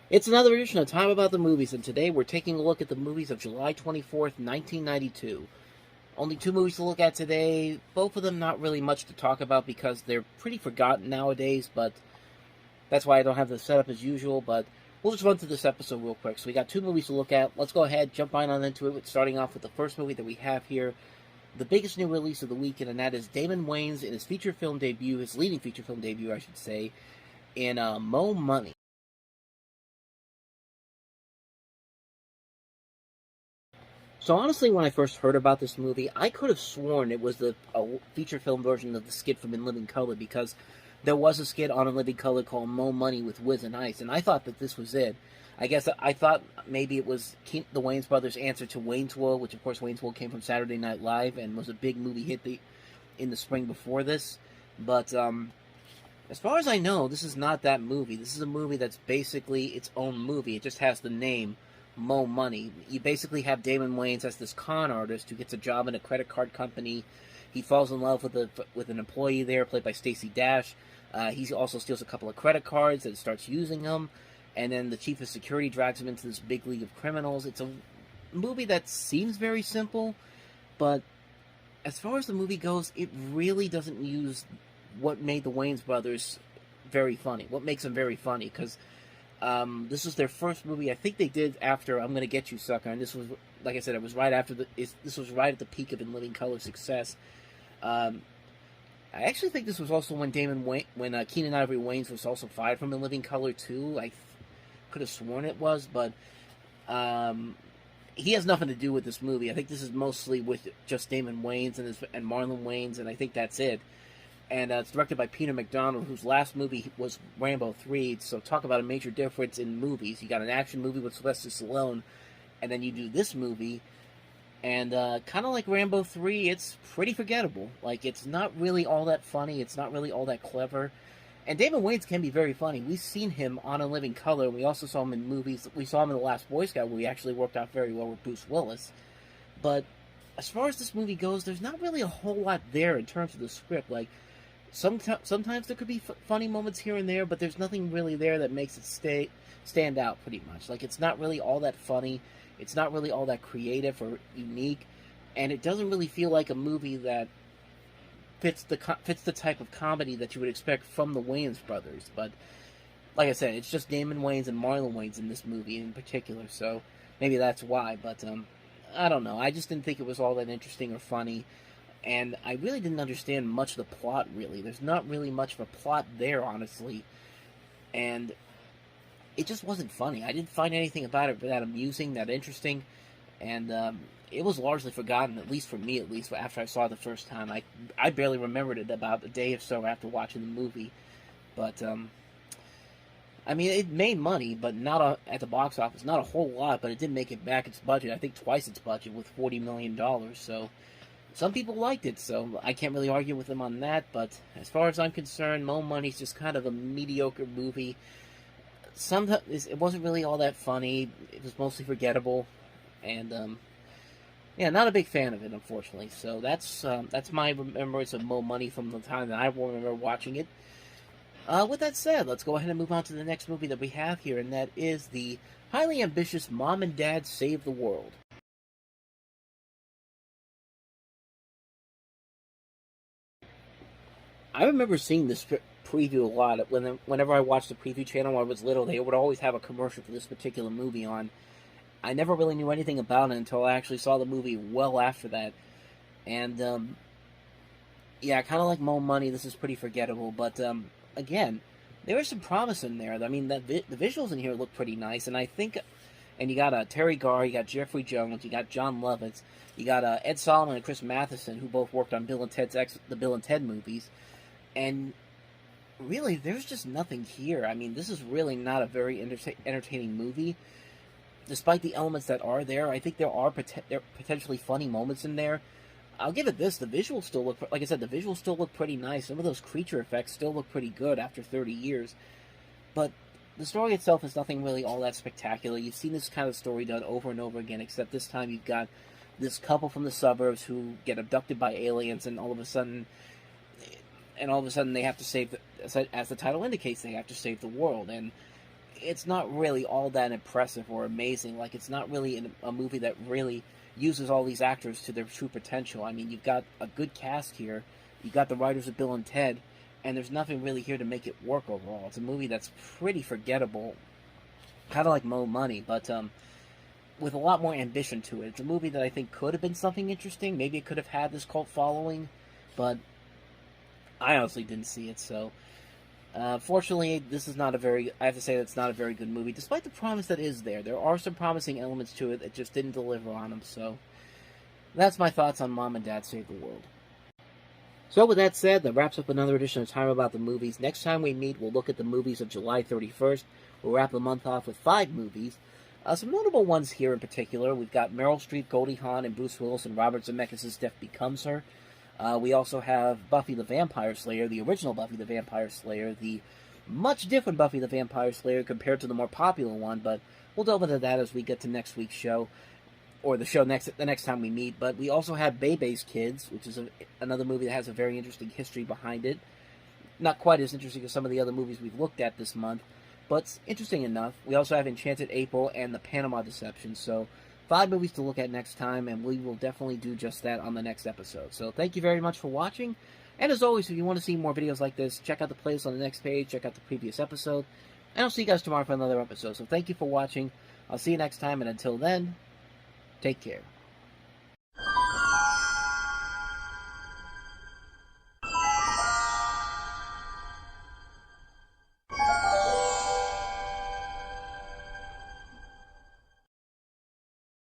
It's another edition of Time About the Movies, and today we're taking a look at the movies of July 24th, 1992. Only two movies to look at today, both of them not really much to talk about because they're pretty forgotten nowadays, but that's why I don't have the setup as usual, but we'll just run through this episode real quick. So we got two movies to look at. Let's go ahead, jump right on into it, starting off with the first movie that we have here, the biggest new release of the weekend, and that is Damon Wayans in his feature film debut, his leading feature film debut, I should say, in Mo Money. So honestly, when I first heard about this movie, I could have sworn it was the feature film version of the skit from In Living Color because there was a skit on In Living Color called Mo Money with Wiz and Ice, and I thought that this was it. I guess I thought maybe it was the Wayans brothers' answer to Wayne's World, which of course Wayne's World came from Saturday Night Live and was a big movie hit in the spring before this. But as far as I know, this is not that movie. This is a movie that's basically its own movie. It just has the name Mo Money. You basically have Damon Wayans as this con artist who gets a job in a credit card company. He falls in love with an employee there, played by Stacey Dash. He also steals a couple of credit cards and starts using them. And then the chief of security drags him into this big league of criminals. It's a movie that seems very simple, but as far as the movie goes, it really doesn't use what made the Wayans brothers very funny. What makes them very funny? Because this was their first movie. I think they did after "I'm Gonna Get You, Sucker," and this was, like I said, it was right after this was right at the peak of In Living Color success. Um, I actually think this was also when Keenan Ivory Wayans was also fired from In Living Color too. I could have sworn it was, but he has nothing to do with this movie. I think this is mostly with just Damon Wayans and Marlon Wayans, and I think that's it. And it's directed by Peter McDonald, whose last movie was Rambo 3. So talk about a major difference in movies. You got an action movie with Sylvester Stallone, and then you do this movie, and kind of like Rambo 3, it's pretty forgettable. Like, it's not really all that funny. It's not really all that clever. And Damon Wayans can be very funny. We've seen him on In Living Color. We also saw him in movies. We saw him in The Last Boy Scout, where he actually worked out very well with Bruce Willis. But as far as this movie goes, there's not really a whole lot there in terms of the script. Like, sometimes there could be funny moments here and there, but there's nothing really there that makes it stand out pretty much. Like, it's not really all that funny. It's not really all that creative or unique. And it doesn't really feel like a movie that fits the type of comedy that you would expect from the Wayans brothers. But like I said, it's just Damon Wayans and Marlon Wayans in this movie in particular, so maybe that's why. But I don't know. I just didn't think it was all that interesting or funny, and I really didn't understand much of the plot. Really, there's not really much of a plot there, honestly, and it just wasn't funny. I didn't find anything about it that amusing, that interesting, and it was largely forgotten, at least for me, at least after I saw it the first time. I barely remembered it about a day or so after watching the movie. But I mean, it made money, but not at the box office, not a whole lot. But it did make it back its budget. I think twice its budget with $40 million. So some people liked it, so I can't really argue with them on that. But as far as I'm concerned, Mo Money's just kind of a mediocre movie. Sometimes it wasn't really all that funny. It was mostly forgettable, and yeah, not a big fan of it, unfortunately. So that's my remembrance of Mo Money from the time that I remember watching it. With that said, let's go ahead and move on to the next movie that we have here, and that is the highly ambitious Mom and Dad Save the World. I remember seeing this preview a lot. Whenever I watched the preview channel when I was little, they would always have a commercial for this particular movie on. I never really knew anything about it until I actually saw the movie well after that. And, yeah, kind of like Mo Money, this is pretty forgettable. But, again, there is some promise in there. I mean, the visuals in here look pretty nice. And I think, and you got Terry Garr, you got Jeffrey Jones, you got John Lovitz, you got Ed Solomon and Chris Matheson, who both worked on the Bill and Ted movies. And really, there's just nothing here. I mean, this is really not a very entertaining movie. Despite the elements that are there, I think there are potentially funny moments in there. I'll give it this: the visuals still look, like I said, the visuals still look pretty nice. Some of those creature effects still look pretty good after 30 years. But the story itself is nothing really all that spectacular. You've seen this kind of story done over and over again, except this time you've got this couple from the suburbs who get abducted by aliens, and all of a sudden they have to save, as the title indicates, they have to save the world. And it's not really all that impressive or amazing. Like, it's not really a movie that really uses all these actors to their true potential. I mean, you've got a good cast here. You've got the writers of Bill and Ted, and there's nothing really here to make it work overall. It's a movie that's pretty forgettable, kind of like Mo Money, but with a lot more ambition to it. It's a movie that I think could have been something interesting. Maybe it could have had this cult following, but I honestly didn't see it, so... fortunately, this is not a very... I have to say that's not a very good movie, despite the promise that is there. There are some promising elements to it that just didn't deliver on them, so... That's my thoughts on Mom and Dad Save the World. So with that said, that wraps up another edition of Time About the Movies. Next time we meet, we'll look at the movies of July 31st. We'll wrap the month off with 5 movies. Some notable ones here in particular. We've got Meryl Streep, Goldie Hawn, and Bruce Willis, and Robert Zemeckis' Death Becomes Her. We also have Buffy the Vampire Slayer, the original Buffy the Vampire Slayer, the much different Buffy the Vampire Slayer compared to the more popular one, but we'll delve into that as we get to next week's show, or the next time we meet. But we also have Bebe's Kids, which is another movie that has a very interesting history behind it. Not quite as interesting as some of the other movies we've looked at this month, but interesting enough. We also have Enchanted April and The Panama Deception, so 5 movies to look at next time, and we will definitely do just that on the next episode. So thank you very much for watching, and as always, if you want to see more videos like this, check out the playlist on the next page, check out the previous episode, and I'll see you guys tomorrow for another episode. So thank you for watching, I'll see you next time, and until then, take care.